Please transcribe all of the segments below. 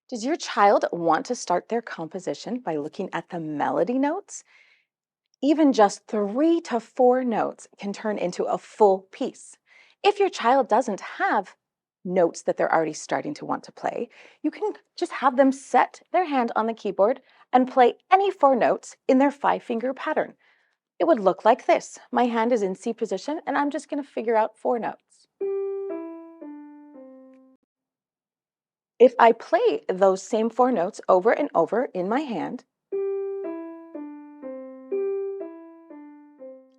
Does your child want to start their composition by looking at the melody notes? Even just 3 to 4 notes can turn into a full piece. If your child doesn't have notes that they're already starting to want to play, you can just have them set their hand on the keyboard and play any 4 notes in their 5 finger pattern. It would look like this. My hand is in C position and I'm just going to figure out 4 notes. If I play those same 4 notes over and over in my hand,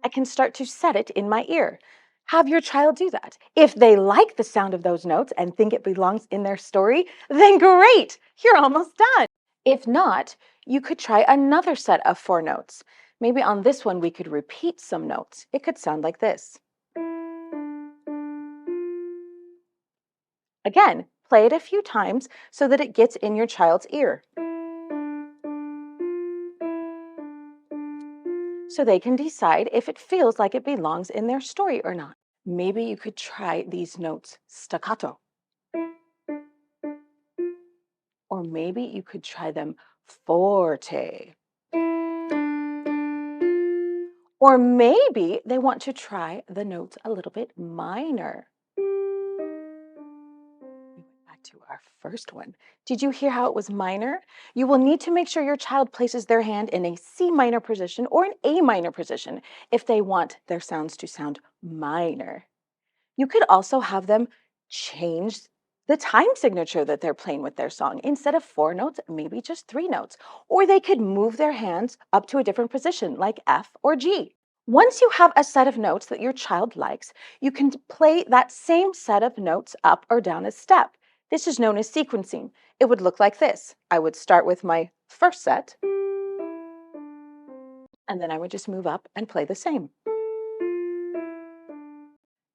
I can start to set it in my ear. Have your child do that. If they like the sound of those notes and think it belongs in their story, then great, you're almost done. If not, you could try another set of 4 notes. Maybe on this one, we could repeat some notes. It could sound like this. Again, play it a few times so that it gets in your child's ear, so they can decide if it feels like it belongs in their story or not. Maybe you could try these notes staccato. Or maybe you could try them forte. Or maybe they want to try the notes a little bit minor. We went back to our first one. Did you hear how it was minor? You will need to make sure your child places their hand in a C minor position or an A minor position if they want their sounds to sound minor. You could also have them change the time signature that they're playing with their song. Instead of 4 notes, maybe just 3 notes. Or they could move their hands up to a different position, like F or G. Once you have a set of notes that your child likes, you can play that same set of notes up or down a step. This is known as sequencing. It would look like this. I would start with my first set, and then I would just move up and play the same.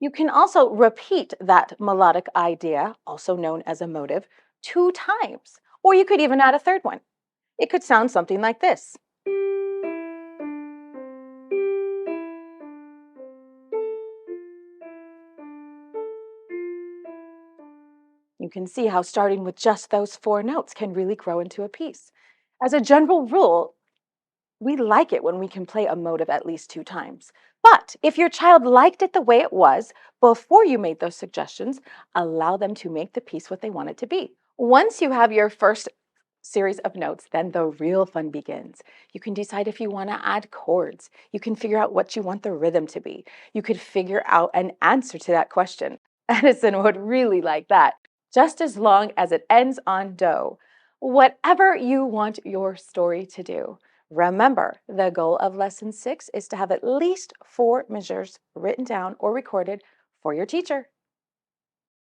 You can also repeat that melodic idea, also known as a motive, 2 times. Or you could even add a third one. It could sound something like this. You can see how starting with just those 4 notes can really grow into a piece. As a general rule, we like it when we can play a motive at least 2 times. But if your child liked it the way it was before you made those suggestions, allow them to make the piece what they want it to be. Once you have your first series of notes, then the real fun begins. You can decide if you want to add chords. You can figure out what you want the rhythm to be. You could figure out an answer to that question. Edison would really like that, just as long as it ends on do. Whatever you want your story to do. Remember, the goal of lesson 6 is to have at least 4 measures written down or recorded for your teacher.